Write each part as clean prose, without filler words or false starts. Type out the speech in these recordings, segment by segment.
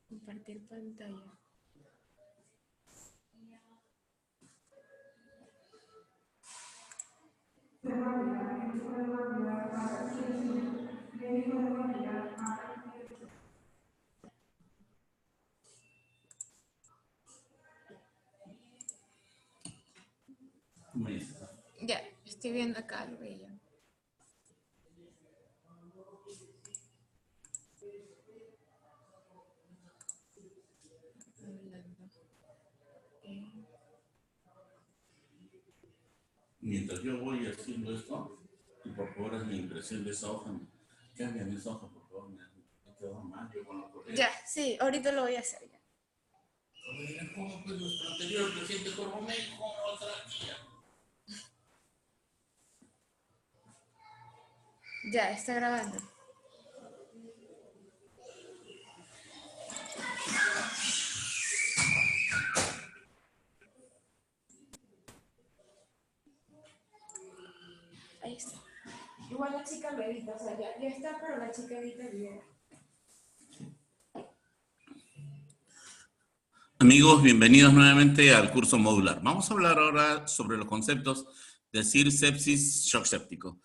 Compartir pantalla. Ya, estoy viendo acá el brillo. Mientras yo voy haciendo esto, y por favor es mi impresión de esa hoja, cámbiame esa hoja, por favor, me quedó mal yo con los correos. Ya, sí, ahorita lo voy a hacer ya. ¿Cómo pues nuestro anterior presidente Corbomejo con otra tía? Ya, está grabando. Ahí está. Igual la chica lo edita, o sea, ya está, pero la chica edita el video. Amigos, bienvenidos nuevamente al curso modular. Vamos a hablar ahora sobre los conceptos de SIR, sepsis, shock séptico.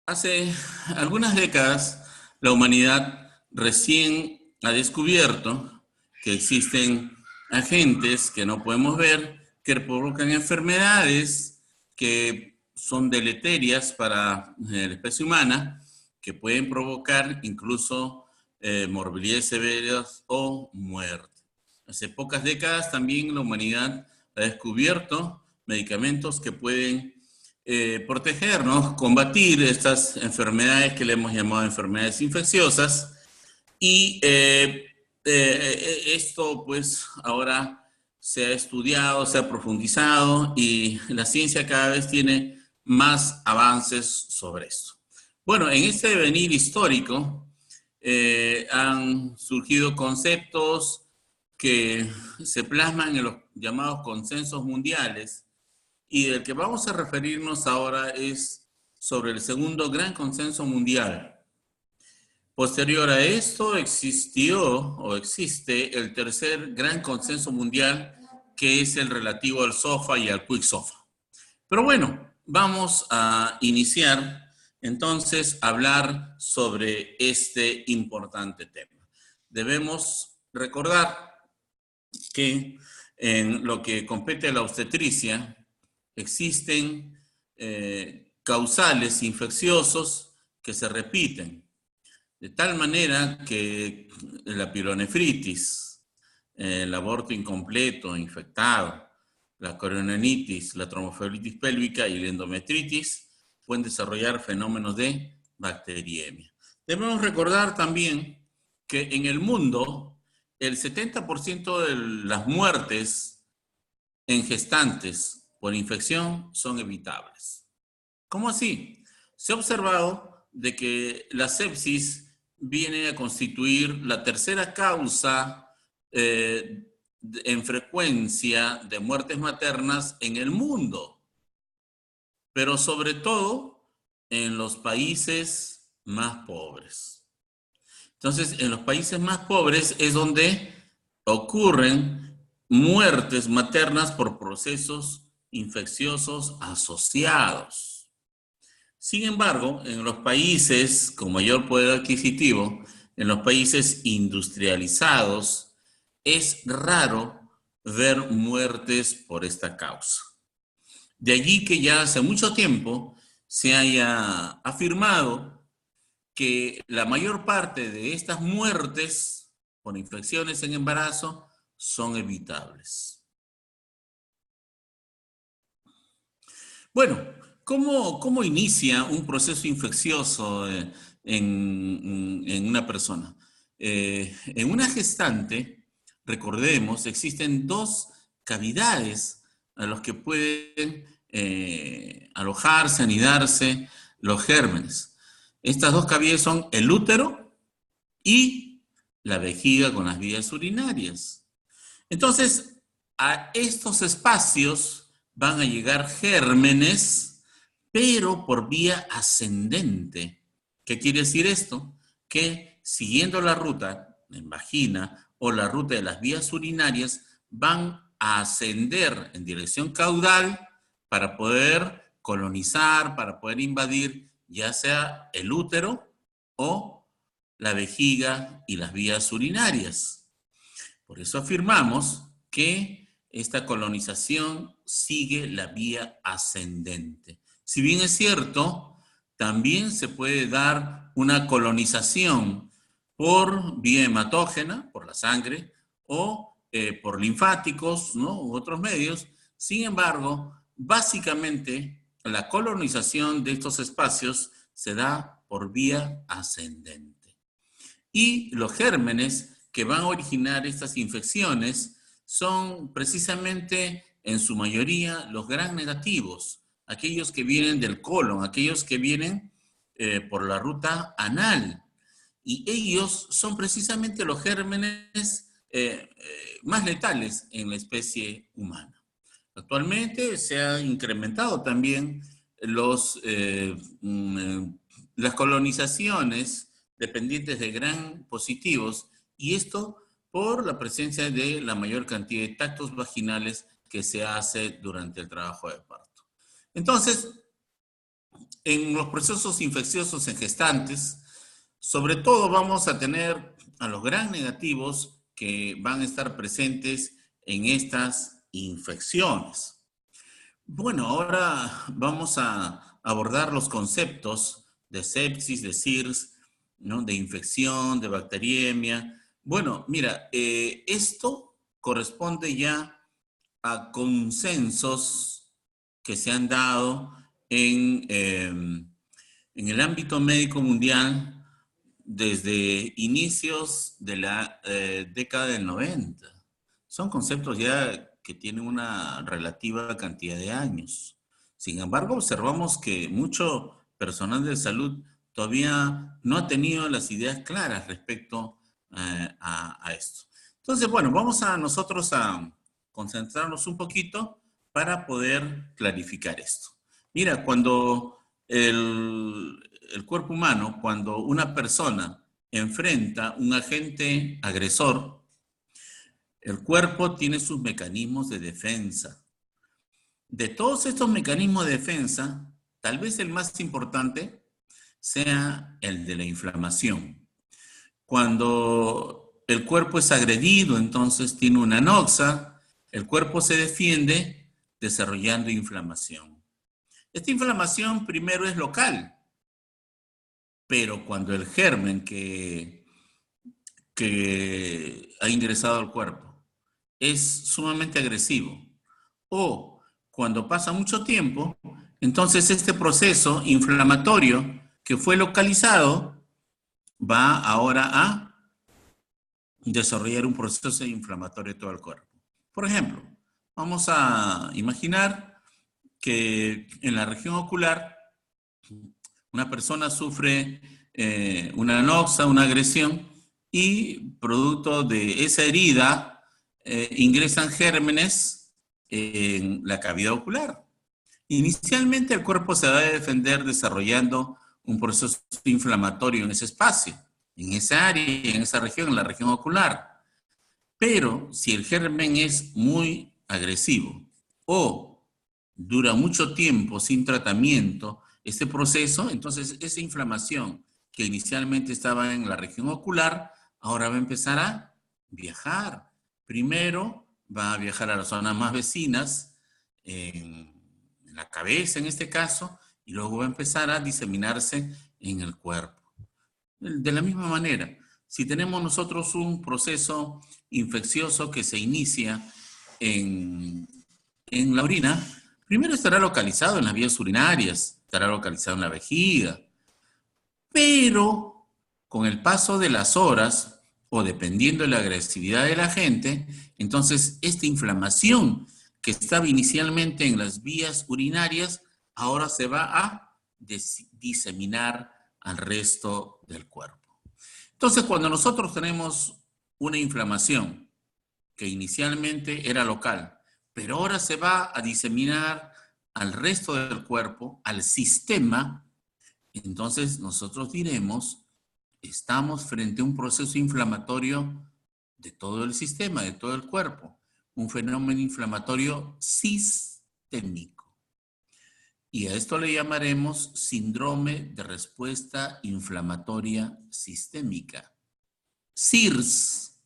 Hace algunas décadas, la humanidad recién ha descubierto que existen agentes que no podemos ver, que provocan enfermedades que son deleterias para la especie humana, que pueden provocar incluso morbilidades severas o muerte. Hace pocas décadas también la humanidad ha descubierto medicamentos que pueden protegernos, combatir estas enfermedades que le hemos llamado enfermedades infecciosas. Y esto pues ahora se ha estudiado, se ha profundizado y la ciencia cada vez tiene más avances sobre esto. Bueno, en este devenir histórico han surgido conceptos que se plasman en los llamados consensos mundiales, y del que vamos a referirnos ahora es sobre el segundo gran consenso mundial. Posterior a esto existió o existe el tercer gran consenso mundial, que es el relativo al SOFA y al Quick SOFA. Pero bueno, vamos a iniciar entonces a hablar sobre este importante tema. Debemos recordar que en lo que compete a la obstetricia existen causales infecciosos que se repiten, de tal manera que la pielonefritis, el aborto incompleto, infectado, la coronaritis, la tromboflebitis pélvica y la endometritis pueden desarrollar fenómenos de bacteriemia. Debemos recordar también que en el mundo el 70% de las muertes en gestantes por infección son evitables. ¿Cómo así? Se ha observado de que la sepsis viene a constituir la tercera causa en frecuencia de muertes maternas en el mundo, pero sobre todo en los países más pobres. Entonces, en los países más pobres es donde ocurren muertes maternas por procesos infecciosos asociados. Sin embargo, en los países con mayor poder adquisitivo, en los países industrializados, es raro ver muertes por esta causa. De allí que ya hace mucho tiempo se haya afirmado que la mayor parte de estas muertes por infecciones en embarazo son evitables. Bueno, ¿cómo inicia un proceso infeccioso en una persona? En una gestante, recordemos, existen dos cavidades a los que pueden alojarse, anidarse los gérmenes. Estas dos cavidades son el útero y la vejiga con las vías urinarias. Entonces, a estos espacios van a llegar gérmenes, pero por vía ascendente. ¿Qué quiere decir esto? Que siguiendo la ruta en vagina o la ruta de las vías urinarias, van a ascender en dirección caudal para poder colonizar, para poder invadir ya sea el útero o la vejiga y las vías urinarias. Por eso afirmamos que esta colonización sigue la vía ascendente. Si bien es cierto, también se puede dar una colonización por vía hematógena, por la sangre, o por linfáticos, ¿no? U otros medios. Sin embargo, básicamente la colonización de estos espacios se da por vía ascendente. Y los gérmenes que van a originar estas infecciones son precisamente en su mayoría los gram negativos, aquellos que vienen del colon, aquellos que vienen por la ruta anal. Y ellos son precisamente los gérmenes más letales en la especie humana. Actualmente se ha incrementado también las colonizaciones dependientes de gram positivos, y esto por la presencia de la mayor cantidad de tactos vaginales que se hace durante el trabajo de parto. Entonces, en los procesos infecciosos en gestantes, sobre todo vamos a tener a los gram negativos que van a estar presentes en estas infecciones. Bueno, ahora vamos a abordar los conceptos de sepsis, de SIRS, ¿no? De infección, de bacteriemia. Bueno, mira, esto corresponde ya a consensos que se han dado en el ámbito médico mundial desde inicios de la década del 90. Son conceptos ya que tienen una relativa cantidad de años. Sin embargo, observamos que mucho personal de salud todavía no ha tenido las ideas claras respecto a esto. Entonces, bueno, vamos a nosotros a concentrarnos un poquito para poder clarificar esto. Mira, cuando el cuerpo humano, cuando una persona enfrenta un agente agresor, el cuerpo tiene sus mecanismos de defensa. De todos estos mecanismos de defensa, tal vez el más importante sea el de la inflamación. Cuando el cuerpo es agredido, entonces tiene una anoxa, el cuerpo se defiende desarrollando inflamación. Esta inflamación primero es local, pero cuando el germen que ha ingresado al cuerpo es sumamente agresivo, o cuando pasa mucho tiempo, entonces este proceso inflamatorio que fue localizado va ahora a desarrollar un proceso inflamatorio de todo el cuerpo. Por ejemplo, vamos a imaginar que en la región ocular una persona sufre una anoxa, una agresión, y producto de esa herida ingresan gérmenes en la cavidad ocular. Inicialmente el cuerpo se va a defender desarrollando un proceso inflamatorio en ese espacio, en esa área, en esa región, en la región ocular. Pero si el germen es muy agresivo o dura mucho tiempo sin tratamiento, este proceso, entonces esa inflamación que inicialmente estaba en la región ocular, ahora va a empezar a viajar. Primero va a viajar a las zonas más vecinas, en la cabeza en este caso, y luego va a empezar a diseminarse en el cuerpo. De la misma manera, si tenemos nosotros un proceso infeccioso que se inicia en la orina, primero estará localizado en las vías urinarias, estará localizado en la vejiga, pero con el paso de las horas, o dependiendo de la agresividad de la gente, entonces esta inflamación que estaba inicialmente en las vías urinarias, ahora se va a diseminar al resto del cuerpo. Entonces, cuando nosotros tenemos una inflamación que inicialmente era local, pero ahora se va a diseminar al resto del cuerpo, al sistema, entonces nosotros diremos, estamos frente a un proceso inflamatorio de todo el sistema, de todo el cuerpo, un fenómeno inflamatorio sistémico. Y a esto le llamaremos síndrome de respuesta inflamatoria sistémica. SIRS.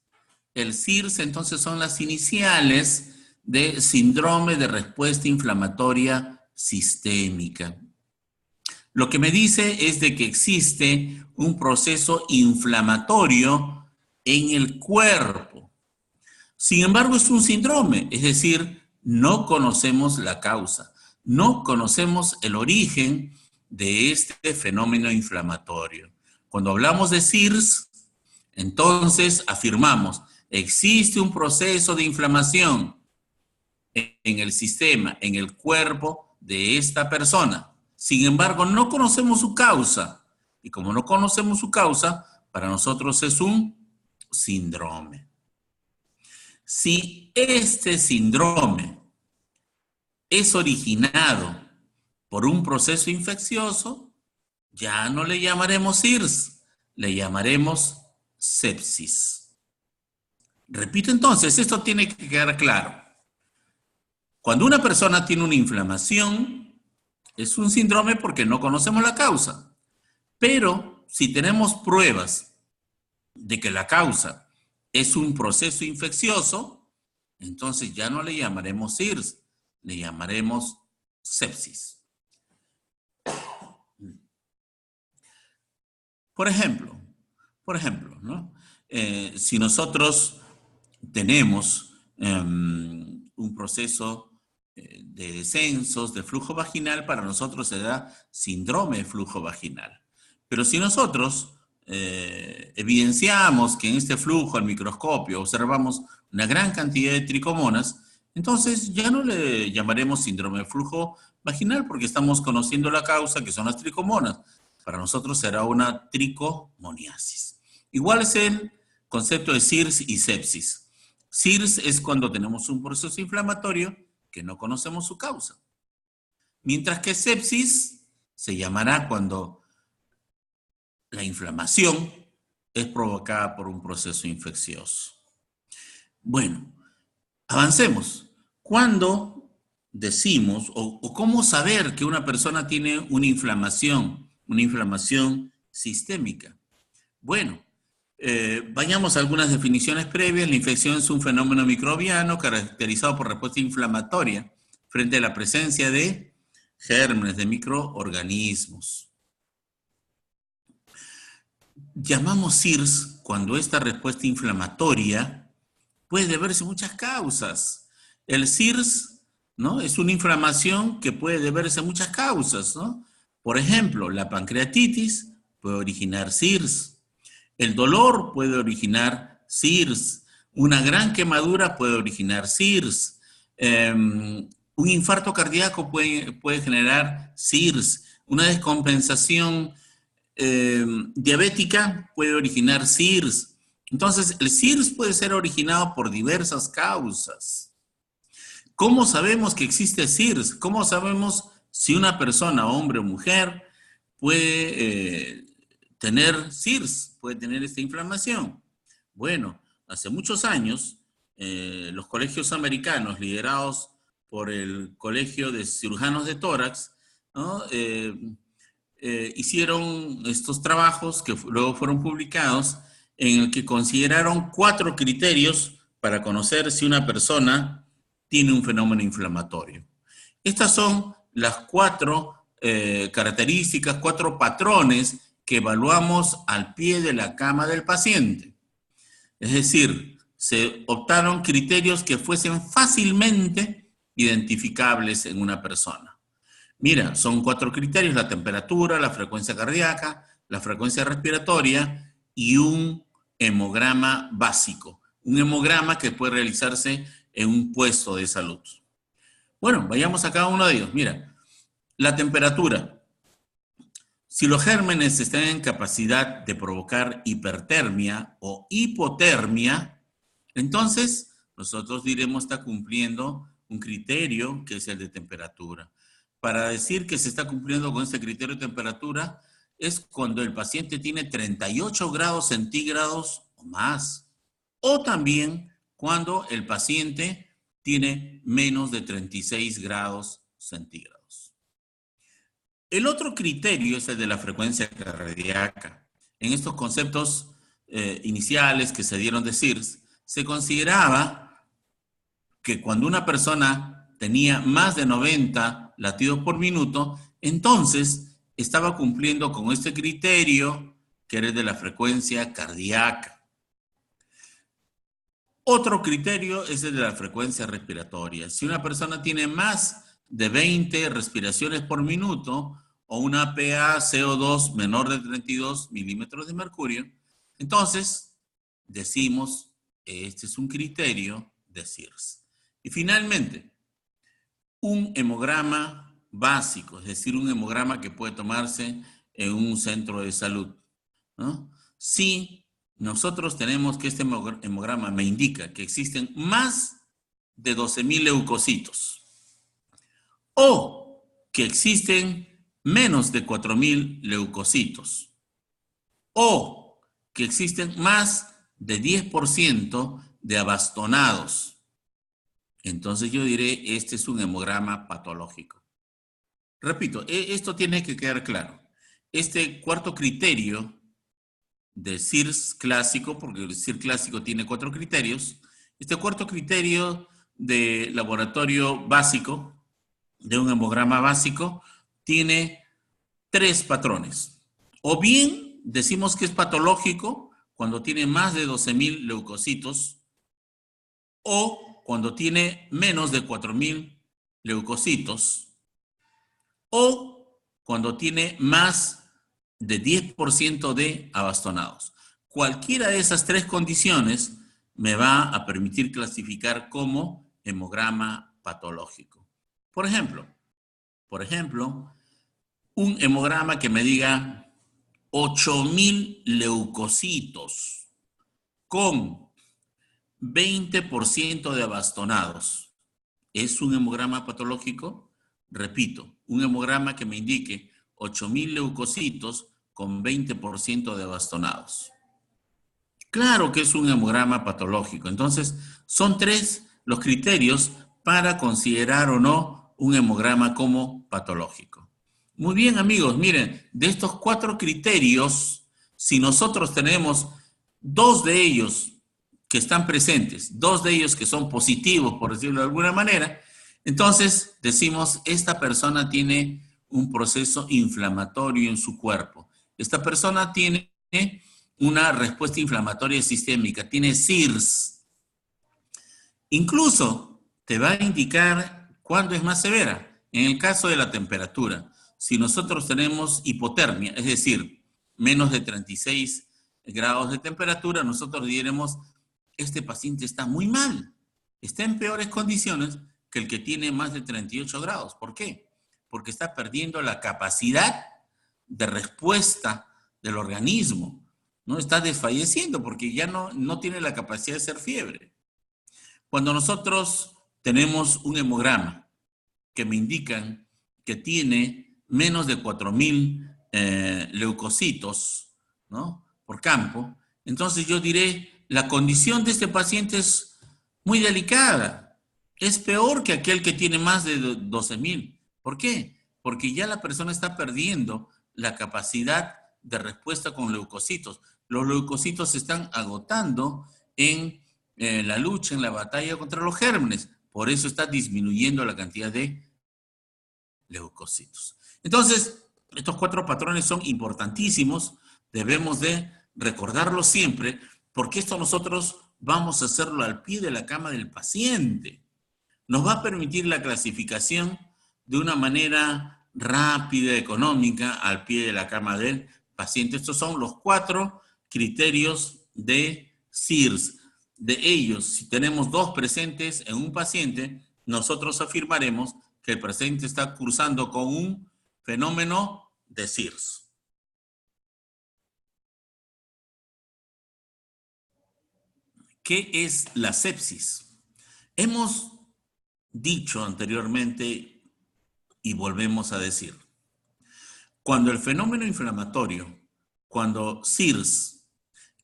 El SIRS entonces son las iniciales de síndrome de respuesta inflamatoria sistémica. Lo que me dice es de que existe un proceso inflamatorio en el cuerpo. Sin embargo, es un síndrome, es decir, no conocemos la causa, no conocemos el origen de este fenómeno inflamatorio. Cuando hablamos de SIRS, entonces afirmamos, existe un proceso de inflamación en el sistema, en el cuerpo de esta persona. Sin embargo, no conocemos su causa. Y como no conocemos su causa, para nosotros es un síndrome. Si este síndrome es originado por un proceso infeccioso, ya no le llamaremos SIRS, le llamaremos sepsis. Repito entonces, esto tiene que quedar claro. Cuando una persona tiene una inflamación, es un síndrome porque no conocemos la causa. Pero si tenemos pruebas de que la causa es un proceso infeccioso, entonces ya no le llamaremos SIRS, le llamaremos sepsis. Por ejemplo, ¿no? Si nosotros tenemos un proceso de descensos de flujo vaginal, para nosotros se da síndrome de flujo vaginal. Pero si nosotros evidenciamos que en este flujo al microscopio observamos una gran cantidad de tricomonas, entonces ya no le llamaremos síndrome de flujo vaginal porque estamos conociendo la causa, que son las tricomonas. Para nosotros será una tricomoniasis. Igual es el concepto de SIRS y sepsis. SIRS es cuando tenemos un proceso inflamatorio que no conocemos su causa. Mientras que sepsis se llamará cuando la inflamación es provocada por un proceso infeccioso. Bueno, avancemos. ¿Cuándo decimos o cómo saber que una persona tiene una inflamación sistémica? Bueno, vayamos a algunas definiciones previas. La infección es un fenómeno microbiano caracterizado por respuesta inflamatoria frente a la presencia de gérmenes, de microorganismos. Llamamos SIRS cuando esta respuesta inflamatoria puede deberse a muchas causas. El SIRS, ¿no?, es una inflamación que puede deberse a muchas causas, ¿no? Por ejemplo, la pancreatitis puede originar SIRS. El dolor puede originar SIRS. Una gran quemadura puede originar SIRS. Un infarto cardíaco puede generar SIRS. Una descompensación diabética puede originar SIRS. Entonces, el SIRS puede ser originado por diversas causas. ¿Cómo sabemos que existe SIRS? ¿Cómo sabemos si una persona, hombre o mujer, puede tener SIRS, puede tener esta inflamación? Bueno, hace muchos años, los colegios americanos, liderados por el Colegio de Cirujanos de Tórax, ¿no?, hicieron estos trabajos que luego fueron publicados, en el que consideraron 4 criterios para conocer si una persona tiene un fenómeno inflamatorio. Estas son las 4 características, 4 patrones que evaluamos al pie de la cama del paciente. Es decir, se optaron criterios que fuesen fácilmente identificables en una persona. Mira, son 4 criterios: la temperatura, la frecuencia cardíaca, la frecuencia respiratoria y un hemograma básico. Un hemograma que puede realizarse en un puesto de salud. Bueno, vayamos a cada uno de ellos. Mira, la temperatura. Si los gérmenes están en capacidad de provocar hipertermia o hipotermia, entonces nosotros diremos está cumpliendo un criterio que es el de temperatura. Para decir que se está cumpliendo con este criterio de temperatura es cuando el paciente tiene 38 grados centígrados o más, o también cuando el paciente tiene menos de 36 grados centígrados. El otro criterio es el de la frecuencia cardíaca. En estos conceptos iniciales que se dieron de Sears, se consideraba que cuando una persona tenía más de 90 latidos por minuto, entonces estaba cumpliendo con este criterio que era el de la frecuencia cardíaca. Otro criterio es el de la frecuencia respiratoria. Si una persona tiene más de 20 respiraciones por minuto o una PaCO2 menor de 32 milímetros de mercurio, entonces decimos, este es un criterio de Sears. Y finalmente, un hemograma básico, es decir, un hemograma que puede tomarse en un centro de salud, ¿no? Si nosotros tenemos que este hemograma me indica que existen más de 12,000 leucocitos o que existen menos de 4,000 leucocitos o que existen más de 10% de abastonados, entonces yo diré, este es un hemograma patológico. Repito, esto tiene que quedar claro. Este cuarto criterio de Sears clásico, porque el Sears clásico tiene 4 criterios, este cuarto criterio de laboratorio básico, de un hemograma básico, tiene 3 patrones. O bien decimos que es patológico cuando tiene más de 12,000 leucocitos o cuando tiene menos de 4,000 leucocitos o cuando tiene más de 10% de abastonados. Cualquiera de esas 3 condiciones me va a permitir clasificar como hemograma patológico. Por ejemplo, un hemograma que me diga 8,000 leucocitos con 20% de abastonados. ¿Es un hemograma patológico? Repito, un hemograma que me indique 8,000 leucocitos con 20% de abastonados. Claro que es un hemograma patológico. Entonces, son 3 los criterios para considerar o no un hemograma como patológico. Muy bien, amigos, miren, de estos 4 criterios, si nosotros tenemos 2 de ellos que están presentes, 2 de ellos que son positivos, por decirlo de alguna manera, entonces decimos, esta persona tiene un proceso inflamatorio en su cuerpo. Esta persona tiene una respuesta inflamatoria sistémica, tiene Sears. Incluso te va a indicar cuándo es más severa. En el caso de la temperatura, si nosotros tenemos hipotermia, es decir, menos de 36 grados de temperatura, nosotros diremos, este paciente está muy mal, está en peores condiciones que el que tiene más de 38 grados. ¿Por qué? Porque está perdiendo la capacidad de respuesta del organismo, ¿no? Está desfalleciendo porque ya no tiene la capacidad de hacer fiebre. Cuando nosotros tenemos un hemograma que me indican que tiene menos de 4,000 leucocitos, ¿no?, por campo, entonces yo diré, la condición de este paciente es muy delicada. Es peor que aquel que tiene más de 12,000. ¿Por qué? Porque ya la persona está perdiendo la capacidad de respuesta con leucocitos. Los leucocitos se están agotando en la lucha, en la batalla contra los gérmenes. Por eso está disminuyendo la cantidad de leucocitos. Entonces, estos 4 patrones son importantísimos. Debemos de recordarlos siempre, porque esto nosotros vamos a hacerlo al pie de la cama del paciente. Nos va a permitir la clasificación de una manera rápida, económica, al pie de la cama del paciente. Estos son los 4 criterios de Sears. De ellos, si tenemos 2 presentes en un paciente, nosotros afirmaremos que el paciente está cursando con un fenómeno de Sears. ¿Qué es la sepsis? Hemos dicho anteriormente y volvemos a decir, cuando el fenómeno inflamatorio, cuando SIRS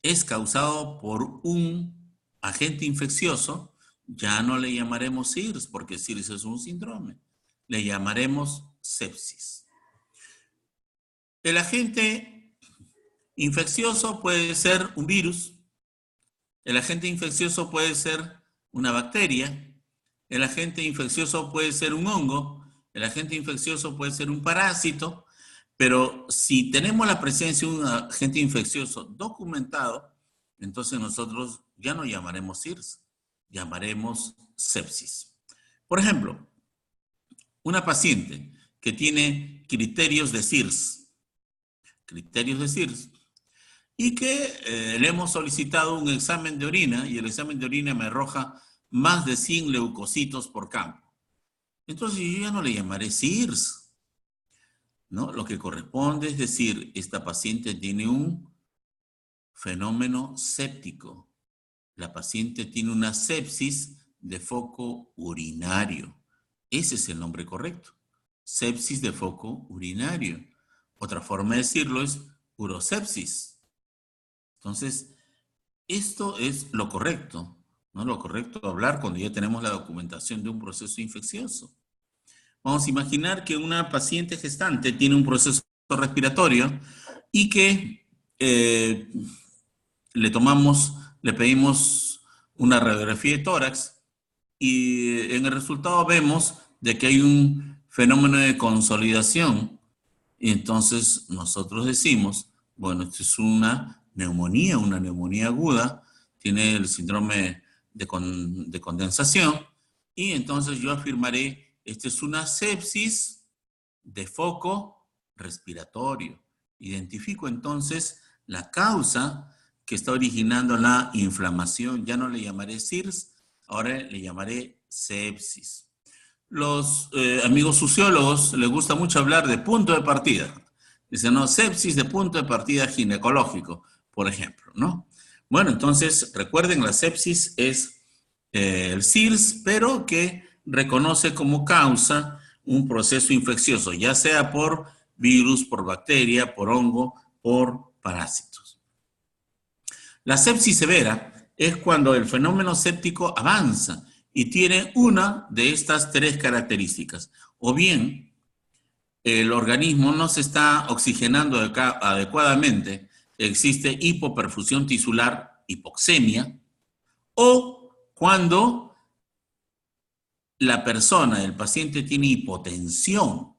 es causado por un agente infeccioso, ya no le llamaremos SIRS porque SIRS es un síndrome, le llamaremos sepsis. El agente infeccioso puede ser un virus, el agente infeccioso puede ser una bacteria, el agente infeccioso puede ser un hongo, el agente infeccioso puede ser un parásito, pero si tenemos la presencia de un agente infeccioso documentado, entonces nosotros ya no llamaremos SIRS, llamaremos sepsis. Por ejemplo, una paciente que tiene criterios de SIRS, y que le hemos solicitado un examen de orina y el examen de orina me arroja más de 100 leucocitos por campo. Entonces yo ya no le llamaré SIRS, ¿no? Lo que corresponde es decir, esta paciente tiene un fenómeno séptico. La paciente tiene una sepsis de foco urinario. Ese es el nombre correcto. Sepsis de foco urinario. Otra forma de decirlo es urosepsis. Entonces, esto es lo correcto, ¿no? Lo correcto hablar cuando ya tenemos la documentación de un proceso infeccioso. Vamos a imaginar que una paciente gestante tiene un proceso respiratorio y que le pedimos una radiografía de tórax y en el resultado vemos de que hay un fenómeno de consolidación y entonces nosotros decimos, bueno, esto es una neumonía aguda, tiene el síndrome de condensación y entonces yo afirmaré, esta es una sepsis de foco respiratorio. Identifico entonces la causa que está originando la inflamación. Ya no le llamaré SIRS, ahora le llamaré sepsis. Los amigos sociólogos les gusta mucho hablar de punto de partida. Dicen, no, sepsis de punto de partida ginecológico, por ejemplo, ¿no? Bueno, entonces, recuerden, la sepsis es el SIRS, pero que reconoce como causa un proceso infeccioso, ya sea por virus, por bacteria, por hongo, por parásitos. La sepsis severa es cuando el fenómeno séptico avanza y tiene una de estas tres características. O bien, el organismo no se está oxigenando adecuadamente, existe hipoperfusión tisular, hipoxemia, o cuando la persona, el paciente, tiene hipotensión.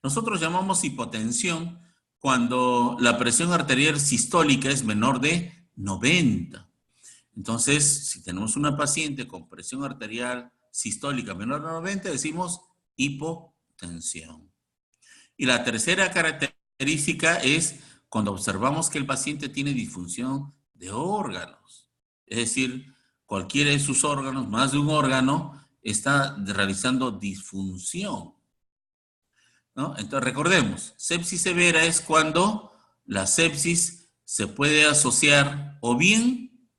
Nosotros llamamos hipotensión cuando la presión arterial sistólica es menor de 90. Entonces, si tenemos una paciente con presión arterial sistólica menor de 90, decimos hipotensión. Y la tercera característica es cuando observamos que el paciente tiene disfunción de órganos. Es decir, cualquiera de sus órganos, más de un órgano, está realizando disfunción, ¿no? Entonces, recordemos, sepsis severa es cuando la sepsis se puede asociar o bien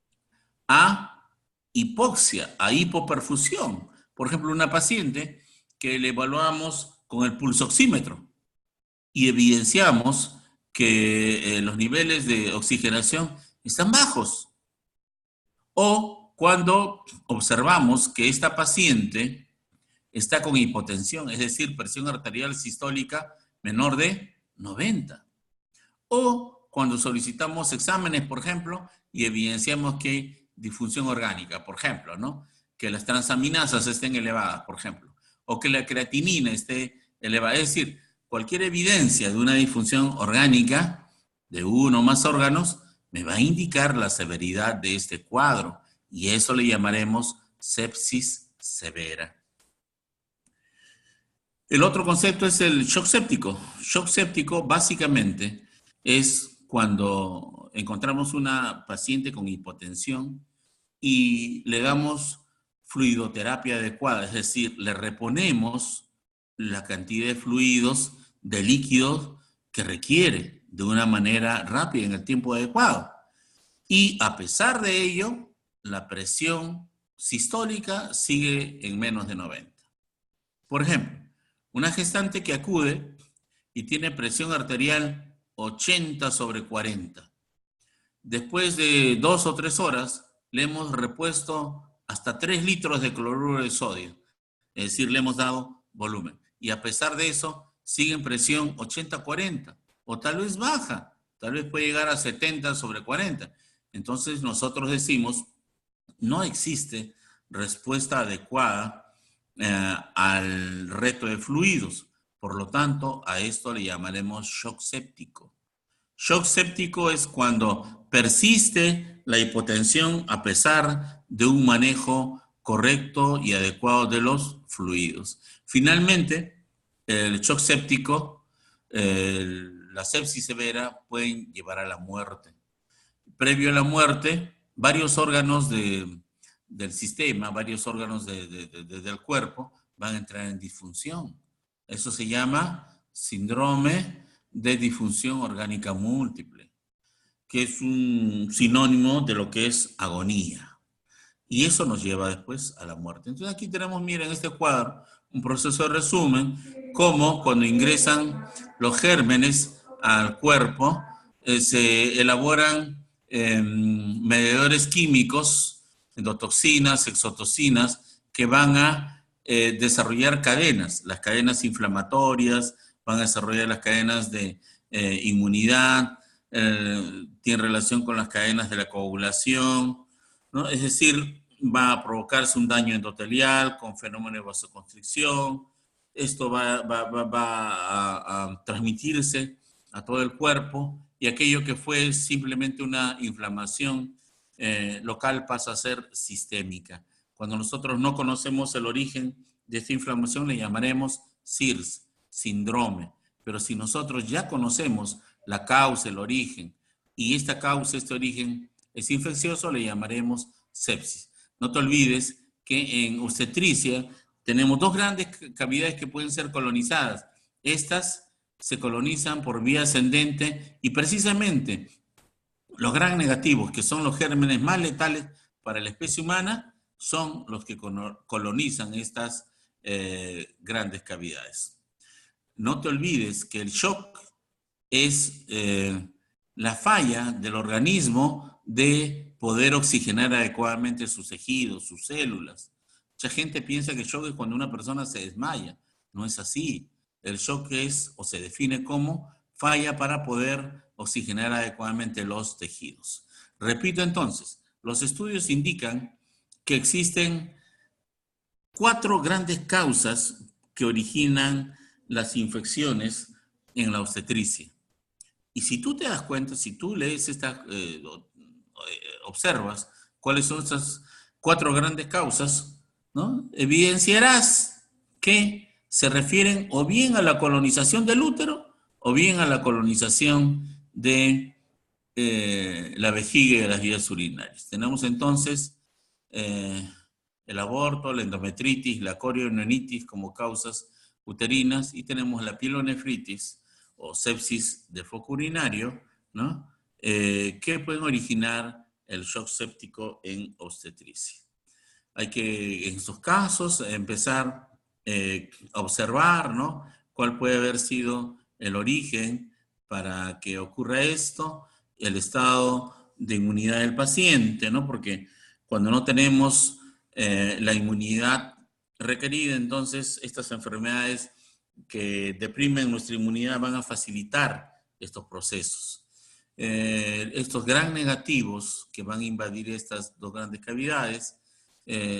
a hipoxia, a hipoperfusión. Por ejemplo, una paciente que le evaluamos con el pulsoxímetro y evidenciamos que los niveles de oxigenación están bajos. O cuando observamos que esta paciente está con hipotensión, es decir, presión arterial sistólica menor de 90. O cuando solicitamos exámenes, por ejemplo, y evidenciamos que hay disfunción orgánica, por ejemplo, ¿no? Que las transaminasas estén elevadas, por ejemplo, o que la creatinina esté elevada. Es decir, cualquier evidencia de una disfunción orgánica de uno o más órganos me va a indicar la severidad de este cuadro y eso le llamaremos sepsis severa. El otro concepto es el shock séptico. Shock séptico básicamente es cuando encontramos una paciente con hipotensión y le damos fluidoterapia adecuada, es decir, le reponemos la cantidad de fluidos, de líquidos que requiere de una manera rápida en el tiempo adecuado. Y a pesar de ello, la presión sistólica sigue en menos de 90. Por ejemplo, una gestante que acude y tiene presión arterial 80/40. Después de 2 o 3 horas, le hemos repuesto hasta 3 litros de cloruro de sodio. Es decir, le hemos dado volumen. Y a pesar de eso, sigue en presión 80/40. O tal vez baja. Tal vez puede llegar a 70/40. Entonces nosotros decimos, no existe respuesta adecuada al reto de fluidos. Por lo tanto, a esto le llamaremos shock séptico. Shock séptico es cuando persiste la hipotensión a pesar de un manejo correcto y adecuado de los fluidos. Finalmente, el shock séptico, la sepsis severa pueden llevar a la muerte. Previo a la muerte, varios órganos del sistema, varios órganos del cuerpo van a entrar en disfunción. Eso se llama síndrome de disfunción orgánica múltiple, que es un sinónimo de lo que es agonía. Y eso nos lleva después a la muerte. Entonces aquí tenemos, miren, en este cuadro, un proceso de resumen, como cuando ingresan los gérmenes al cuerpo, se elaboran medidores químicos, endotoxinas, exotoxinas, que van a desarrollar cadenas, las cadenas inflamatorias, van a desarrollar las cadenas de inmunidad, tiene relación con las cadenas de la coagulación, ¿no? Es decir, va a provocarse un daño endotelial con fenómeno de vasoconstricción. Esto va a transmitirse a todo el cuerpo y aquello que fue simplemente una inflamación local pasa a ser sistémica. Cuando nosotros no conocemos el origen de esta inflamación, le llamaremos SIRS, síndrome. Pero si nosotros ya conocemos la causa, el origen, y esta causa, este origen es infeccioso, le llamaremos sepsis. No te olvides que en obstetricia tenemos 2 grandes cavidades que pueden ser colonizadas. Estas se colonizan por vía ascendente y precisamente los gram negativos, que son los gérmenes más letales para la especie humana, son los que colonizan estas grandes cavidades. No te olvides que el shock es la falla del organismo de poder oxigenar adecuadamente sus tejidos, sus células. Mucha gente piensa que el shock es cuando una persona se desmaya. No es así. El shock es, o se define como, falla para poder oxigenar adecuadamente los tejidos. Repito entonces, los estudios indican que existen 4 grandes causas que originan las infecciones en la obstetricia. Y si tú te das cuenta, si tú lees estas, observas cuáles son estas 4 grandes causas, ¿no? Evidenciarás que se refieren o bien a la colonización del útero o bien a la colonización de la vejiga y de las vías urinarias. Tenemos entonces el aborto, la endometritis, la coriononitis como causas uterinas y tenemos la pielonefritis o sepsis de foco urinario, ¿no? Que pueden originar el shock séptico en obstetricia. Hay que, en estos casos, empezar a observar, ¿no? Cuál puede haber sido el origen para que ocurra esto, el estado de inmunidad del paciente, ¿no? Porque cuando no tenemos la inmunidad requerida, entonces estas enfermedades que deprimen nuestra inmunidad van a facilitar estos procesos. Estos gram negativos que van a invadir estas 2 grandes cavidades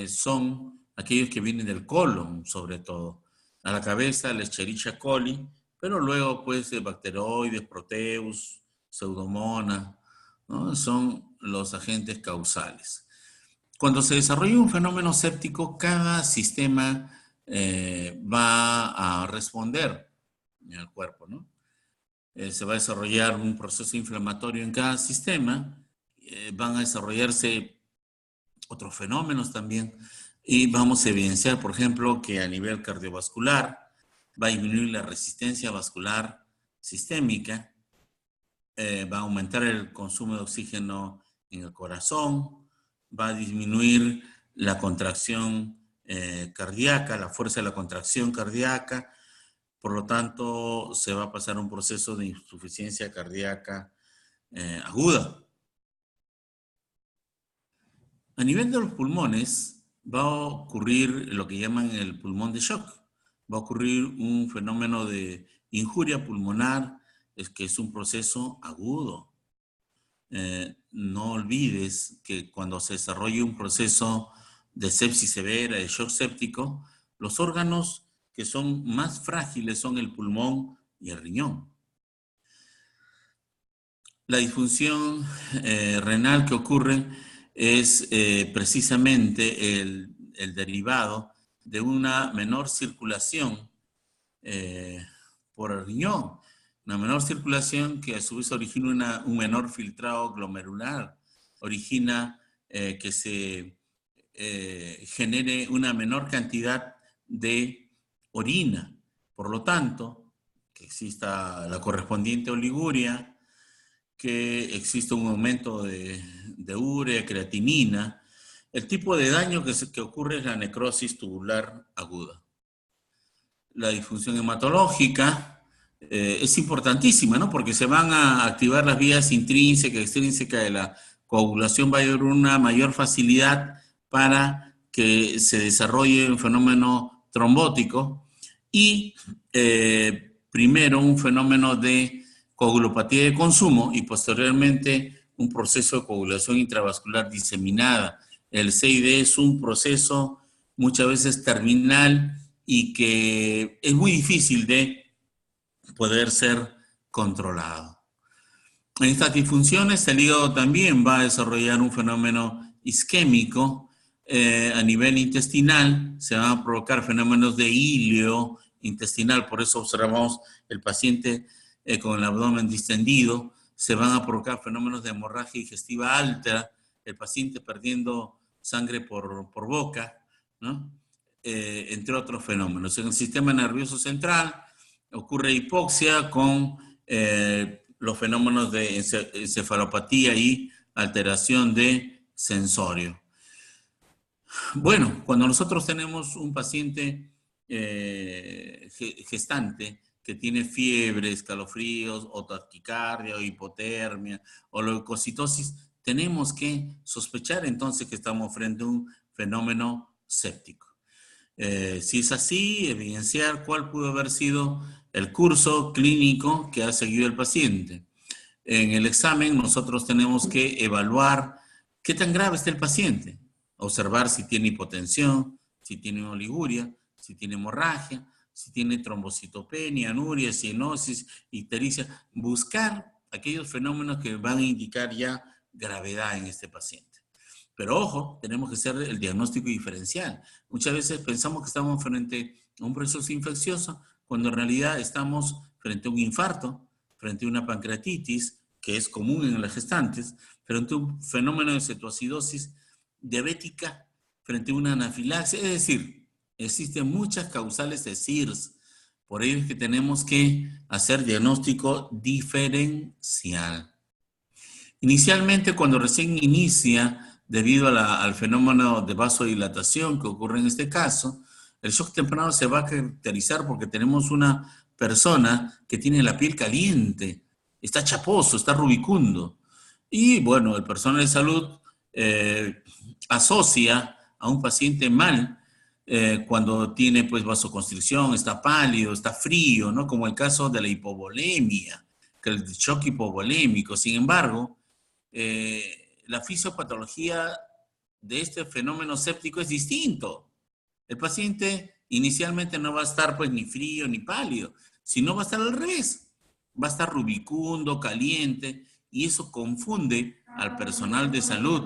son aquellos que vienen del colon, sobre todo. A la cabeza, la Escherichia coli, pero luego pues bacteroides, proteus, pseudomonas, ¿no? Son los agentes causales. Cuando se desarrolla un fenómeno séptico, cada sistema va a responder en el cuerpo, ¿no? Se va a desarrollar un proceso inflamatorio en cada sistema, van a desarrollarse otros fenómenos también, y vamos a evidenciar, por ejemplo, que a nivel cardiovascular va a disminuir la resistencia vascular sistémica, va a aumentar el consumo de oxígeno en el corazón, va a disminuir la contracción cardíaca, la fuerza de la contracción cardíaca, por lo tanto se va a pasar un proceso de insuficiencia cardíaca aguda. A nivel de los pulmones va a ocurrir lo que llaman el pulmón de shock. Va a ocurrir un fenómeno de injuria pulmonar, que es un proceso agudo. No olvides que cuando se desarrolla un proceso de sepsis severa, de shock séptico, los órganos que son más frágiles son el pulmón y el riñón. La disfunción renal que ocurre es precisamente el derivado de una menor circulación por el riñón. Una menor circulación que a su vez origina un menor filtrado glomerular, origina que se genere una menor cantidad de orina. Por lo tanto, que exista la correspondiente oliguria, que existe un aumento de urea, creatinina. El tipo de daño que ocurre es la necrosis tubular aguda. La disfunción hematológica es importantísima, ¿no? Porque se van a activar las vías intrínseca y extrínseca de la coagulación, va a haber una mayor facilidad para que se desarrolle un fenómeno trombótico y primero un fenómeno de coagulopatía de consumo y posteriormente un proceso de coagulación intravascular diseminada. El CID es un proceso muchas veces terminal y que es muy difícil de poder ser controlado. En estas disfunciones el hígado también va a desarrollar un fenómeno isquémico a nivel intestinal, se van a provocar fenómenos de hilio intestinal, por eso observamos el paciente con el abdomen distendido, se van a provocar fenómenos de hemorragia digestiva alta, el paciente perdiendo sangre por boca, ¿no? Entre otros fenómenos. En el sistema nervioso central ocurre hipoxia con los fenómenos de encefalopatía y alteración de sensorio. Bueno, cuando nosotros tenemos un paciente gestante que tiene fiebre, escalofríos, o taquicardia, o hipotermia, o leucocitosis, tenemos que sospechar entonces que estamos frente a un fenómeno séptico. Si es así, evidenciar cuál pudo haber sido el curso clínico que ha seguido el paciente. En el examen nosotros tenemos que evaluar qué tan grave está el paciente, observar si tiene hipotensión, si tiene oliguria, si tiene hemorragia, si tiene trombocitopenia, anuria, cianosis, ictericia, buscar aquellos fenómenos que van a indicar ya gravedad en este paciente. Pero ojo, tenemos que hacer el diagnóstico diferencial. Muchas veces pensamos que estamos frente a un proceso infeccioso, cuando en realidad estamos frente a un infarto, frente a una pancreatitis, que es común en las gestantes, frente a un fenómeno de cetoacidosis diabética, frente a una anafilaxia. Es decir, existen muchas causales de CIRS. Por ello es que tenemos que hacer diagnóstico diferencial. Inicialmente, cuando recién inicia, debido al fenómeno de vasodilatación que ocurre en este caso, el shock temprano se va a caracterizar porque tenemos una persona que tiene la piel caliente, está chaposo, está rubicundo. Y bueno, el personal de salud asocia a un paciente mal cuando tiene pues vasoconstricción, está pálido, está frío, ¿no? Como el caso de la hipovolemia, que el shock hipovolémico. Sin embargo, la fisiopatología de este fenómeno séptico es distinto. El paciente inicialmente no va a estar pues ni frío ni pálido, sino va a estar al revés. Va a estar rubicundo, caliente, y eso confunde al personal de salud.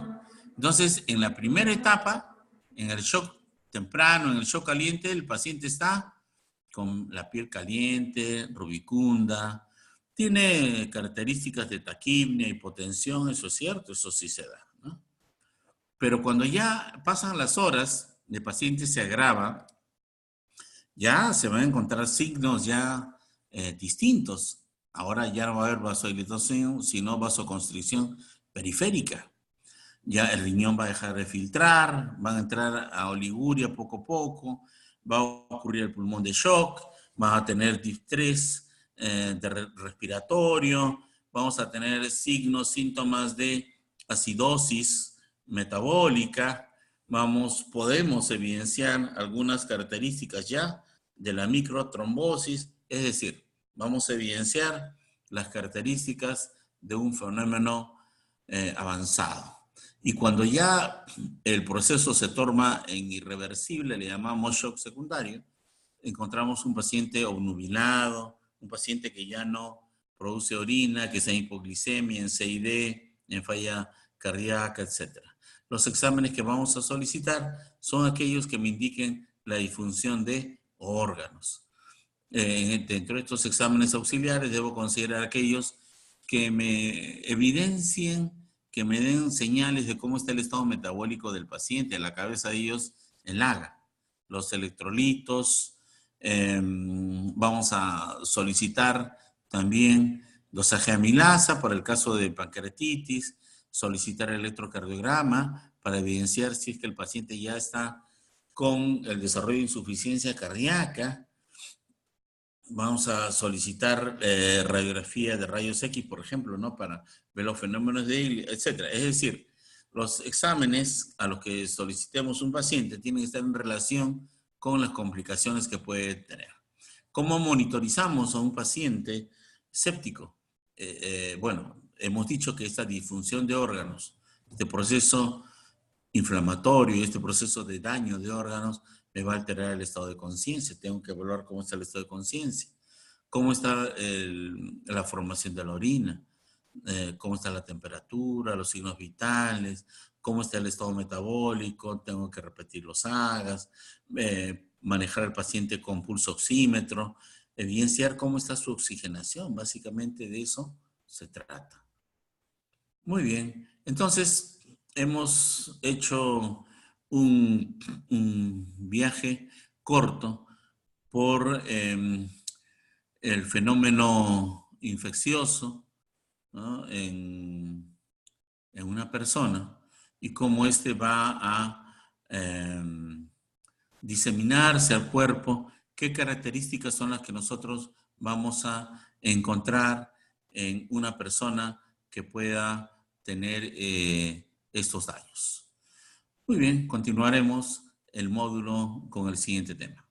Entonces, en la primera etapa, en el shock temprano, en el shock caliente, el paciente está con la piel caliente, rubicunda, tiene características de taquipnea, hipotensión, eso es cierto, eso sí se da, ¿no? Pero cuando ya pasan las horas, el paciente se agrava, ya se van a encontrar signos ya distintos. Ahora ya no va a haber vasodilatación, sino vasoconstricción periférica. ya el riñón va a dejar de filtrar, van a entrar a oliguria poco a poco, va a ocurrir el pulmón de shock, vas a tener distrés respiratorio, vamos a tener signos, síntomas de acidosis metabólica, podemos evidenciar algunas características ya de la microtrombosis, es decir, vamos a evidenciar las características de un fenómeno avanzado. Y cuando ya el proceso se torna en irreversible, le llamamos shock secundario, encontramos un paciente obnubilado, un paciente que ya no produce orina, que está en hipoglicemia, en CID, en falla cardíaca, etc. Los exámenes que vamos a solicitar son aquellos que me indiquen la disfunción de órganos. Dentro de estos exámenes auxiliares debo considerar aquellos que me evidencien, que me den señales de cómo está el estado metabólico del paciente. A la cabeza de ellos, el AGA, los electrolitos. Vamos a solicitar también dosaje amilasa para el caso de pancreatitis, solicitar el electrocardiograma para evidenciar si es que el paciente ya está con el desarrollo de insuficiencia cardíaca. Vamos a solicitar radiografía de rayos X, por ejemplo, ¿no? Para ver los fenómenos de Eaglein, etc. Es decir, los exámenes a los que solicitemos un paciente tienen que estar en relación con las complicaciones que puede tener. ¿Cómo monitorizamos a un paciente séptico? Bueno, hemos dicho que esta disfunción de órganos, este proceso inflamatorio, este proceso de daño de órganos, me va a alterar el estado de conciencia. Tengo que evaluar cómo está el estado de conciencia, cómo está la formación de la orina, cómo está la temperatura, los signos vitales, cómo está el estado metabólico, tengo que repetir los AGAs, manejar al paciente con pulso oxímetro, evidenciar cómo está su oxigenación. Básicamente de eso se trata. Muy bien, entonces hemos hecho un viaje corto por el fenómeno infeccioso, ¿no? en una persona y cómo este va a diseminarse al cuerpo, qué características son las que nosotros vamos a encontrar en una persona que pueda tener estos daños. Muy bien, continuaremos el módulo con el siguiente tema.